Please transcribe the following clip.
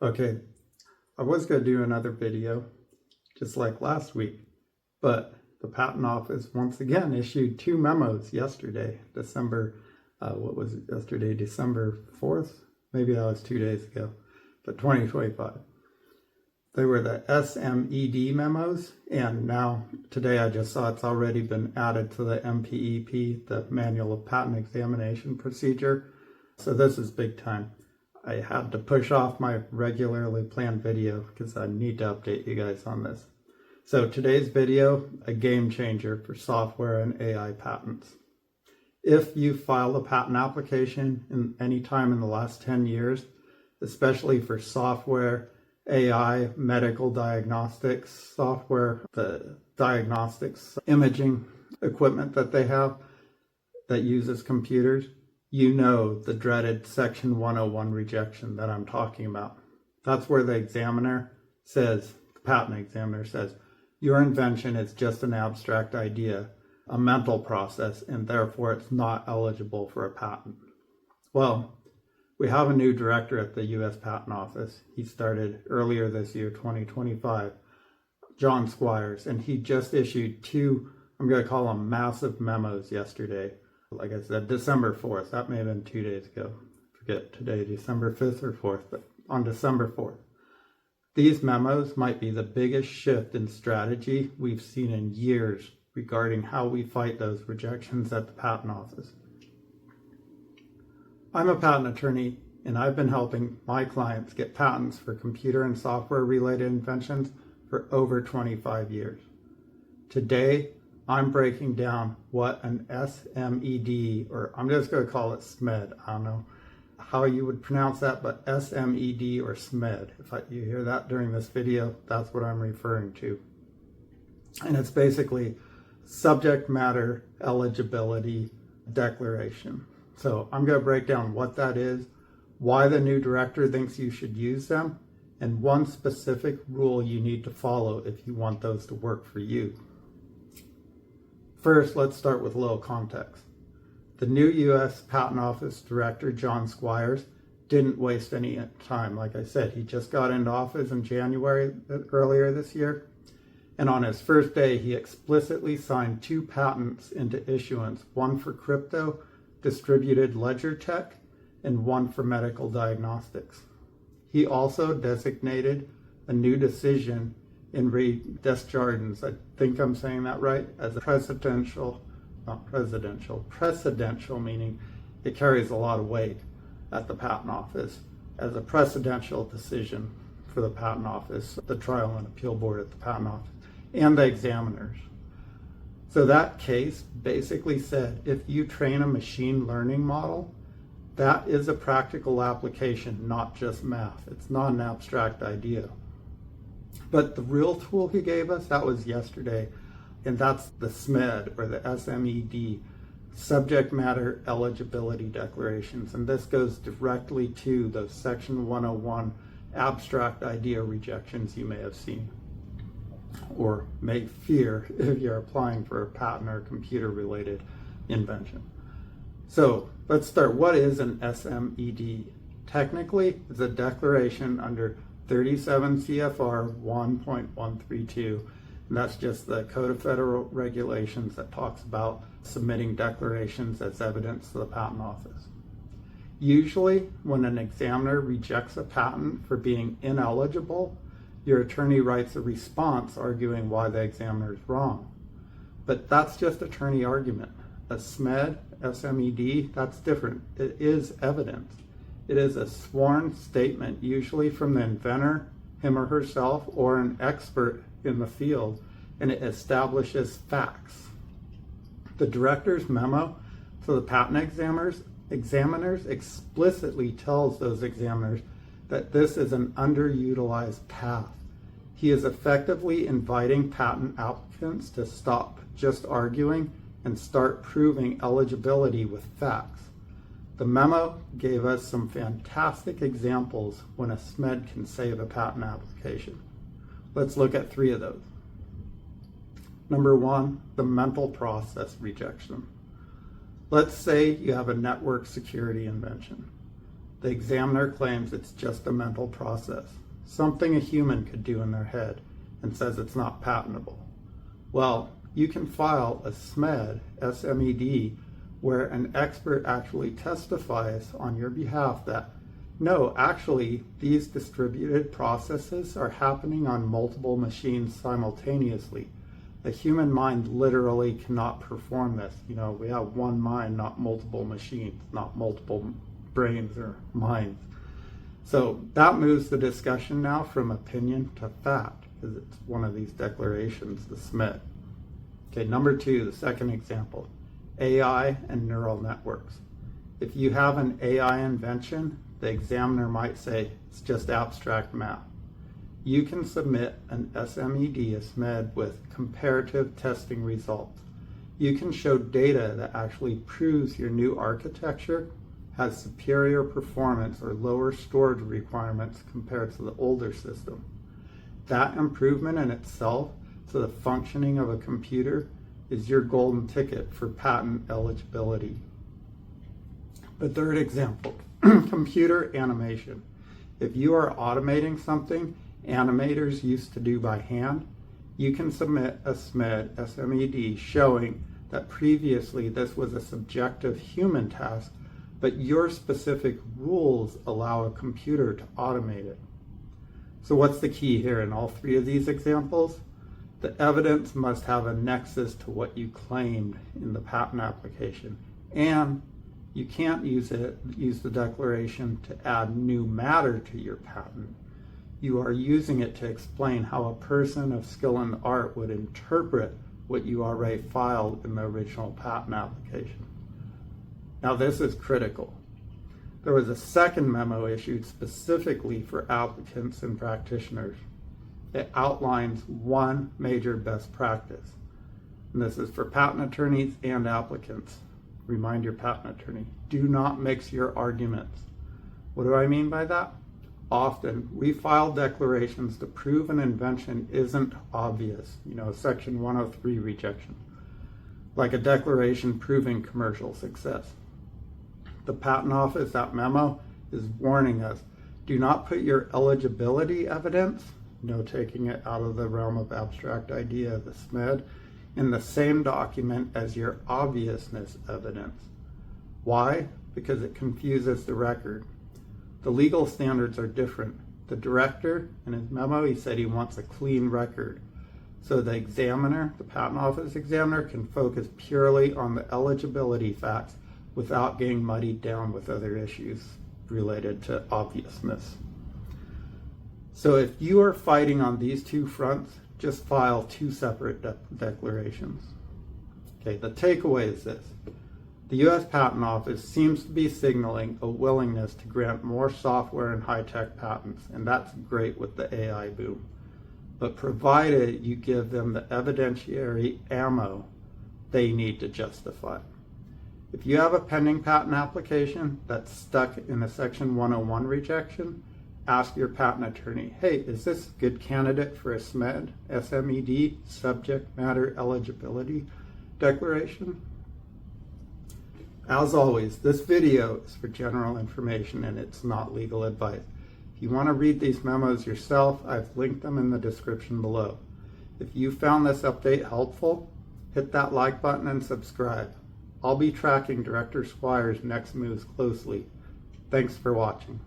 Okay, I was going to do another video just like last week, but the Patent Office once again issued two memos yesterday, December 4th? Maybe that was 2 days ago, but 2025. They were the SMED memos, and now today I just saw it's already been added to the MPEP, the Manual of Patent Examination Procedure. So this is big time. I had to push off my regularly planned video because I need to update you guys on this. So today's video, a game changer for software and AI patents. If you filed a patent application in any time in the last 10 years, especially for software, AI, medical diagnostics software, the diagnostics imaging equipment that they have that uses computers, you know the dreaded Section 101 rejection that I'm talking about. That's where the examiner says, the patent examiner says, your invention is just an abstract idea, a mental process, and therefore it's not eligible for a patent. Well, we have a new director at the U.S. Patent Office. He started earlier this year, 2025, John Squires, and he just issued two, I'm going to call them massive memos yesterday. Like I said, December 4th, that may have been 2 days ago. Forget today, December 5th or 4th, but on December 4th. These memos might be the biggest shift in strategy we've seen in years regarding how we fight those rejections at the Patent Office. I'm a patent attorney, and I've been helping my clients get patents for computer and software related inventions for over 25 years. Today, I'm breaking down what an SMED, or I'm just going to call it SMED. I don't know how you would pronounce that, but SMED or SMED. If you hear that during this video, that's what I'm referring to. And it's basically Subject Matter Eligibility Declaration. So I'm going to break down what that is, why the new director thinks you should use them, and one specific rule you need to follow if you want those to work for you. First, let's start with a little context. The new U.S. Patent Office Director John Squires didn't waste any time. Like I said, he just got into office in January earlier this year. And on his first day, he explicitly signed two patents into issuance, one for crypto, distributed ledger tech, and one for medical diagnostics. He also designated a new decision in Desjardins, I think I'm saying that right, as a precedential, meaning it carries a lot of weight at the Patent Office, as a precedential decision for the Patent Office, the Trial and Appeal Board at the Patent Office, and the examiners. So that case basically said if you train a machine learning model, that is a practical application, not just math. It's not an abstract idea. But the real tool he gave us, that was yesterday, and that's the SMED, or the SMED, Subject Matter Eligibility Declarations. And this goes directly to those Section 101 abstract idea rejections you may have seen, or may fear if you're applying for a patent or computer-related invention. So let's start. What is an SMED? Technically, it's a declaration under 37 CFR 1.132, and that's just the Code of Federal Regulations that talks about submitting declarations as evidence to the Patent Office. Usually, when an examiner rejects a patent for being ineligible, your attorney writes a response arguing why the examiner is wrong. But that's just attorney argument. A SMED, SMED, that's different. It is evidence. It is a sworn statement, usually from the inventor, him or herself, or an expert in the field, and it establishes facts. The director's memo to the patent examiners explicitly tells those examiners that this is an underutilized path. He is effectively inviting patent applicants to stop just arguing and start proving eligibility with facts. The memo gave us some fantastic examples when a SMED can save a patent application. Let's look at three of those. Number one, the mental process rejection. Let's say you have a network security invention. The examiner claims it's just a mental process, something a human could do in their head, and says it's not patentable. Well, you can file a SMED, SMED, where an expert actually testifies on your behalf that, no, actually, these distributed processes are happening on multiple machines simultaneously. The human mind literally cannot perform this. We have one mind, not multiple machines, not multiple brains or minds. So that moves the discussion now from opinion to fact, because it's one of these declarations, the SMED. Okay, number 2, the second example, AI and neural networks. If you have an AI invention, the examiner might say it's just abstract math. You can submit an SMED, a SMED, with comparative testing results. You can show data that actually proves your new architecture has superior performance or lower storage requirements compared to the older system. That improvement in itself to the functioning of a computer is your golden ticket for patent eligibility. The third example, computer animation. If you are automating something animators used to do by hand, you can submit a SMED, SMED, showing that previously this was a subjective human task, but your specific rules allow a computer to automate it. So what's the key here in all 3 of these examples? The evidence must have a nexus to what you claimed in the patent application, and you can't use the declaration to add new matter to your patent. You are using it to explain how a person of skill in the art would interpret what you already filed in the original patent application. Now this is critical. There was a second memo issued specifically for applicants and practitioners. It outlines one major best practice, and this is for patent attorneys and applicants. Remind your patent attorney, do not mix your arguments. What do I mean by that? Often, we file declarations to prove an invention isn't obvious, Section 103 rejection, like a declaration proving commercial success. The Patent Office, that memo, is warning us, do not put your eligibility evidence, taking it out of the realm of abstract idea, the SMED, in the same document as your obviousness evidence. Why? Because it confuses the record. The legal standards are different. The director, in his memo, he said he wants a clean record. So the examiner, the Patent Office examiner, can focus purely on the eligibility facts without getting muddied down with other issues related to obviousness. So if you are fighting on these 2 fronts, just file 2 separate declarations. Okay, the takeaway is this. The U.S. Patent Office seems to be signaling a willingness to grant more software and high-tech patents, and that's great with the AI boom. But provided you give them the evidentiary ammo they need to justify. If you have a pending patent application that's stuck in a Section 101 rejection, ask your patent attorney, hey, is this a good candidate for a SMED, SMED, subject matter eligibility declaration? As always, this video is for general information and it's not legal advice. If you want to read these memos yourself, I've linked them in the description below. If you found this update helpful, hit that like button and subscribe. I'll be tracking Director Squires' next moves closely. Thanks for watching.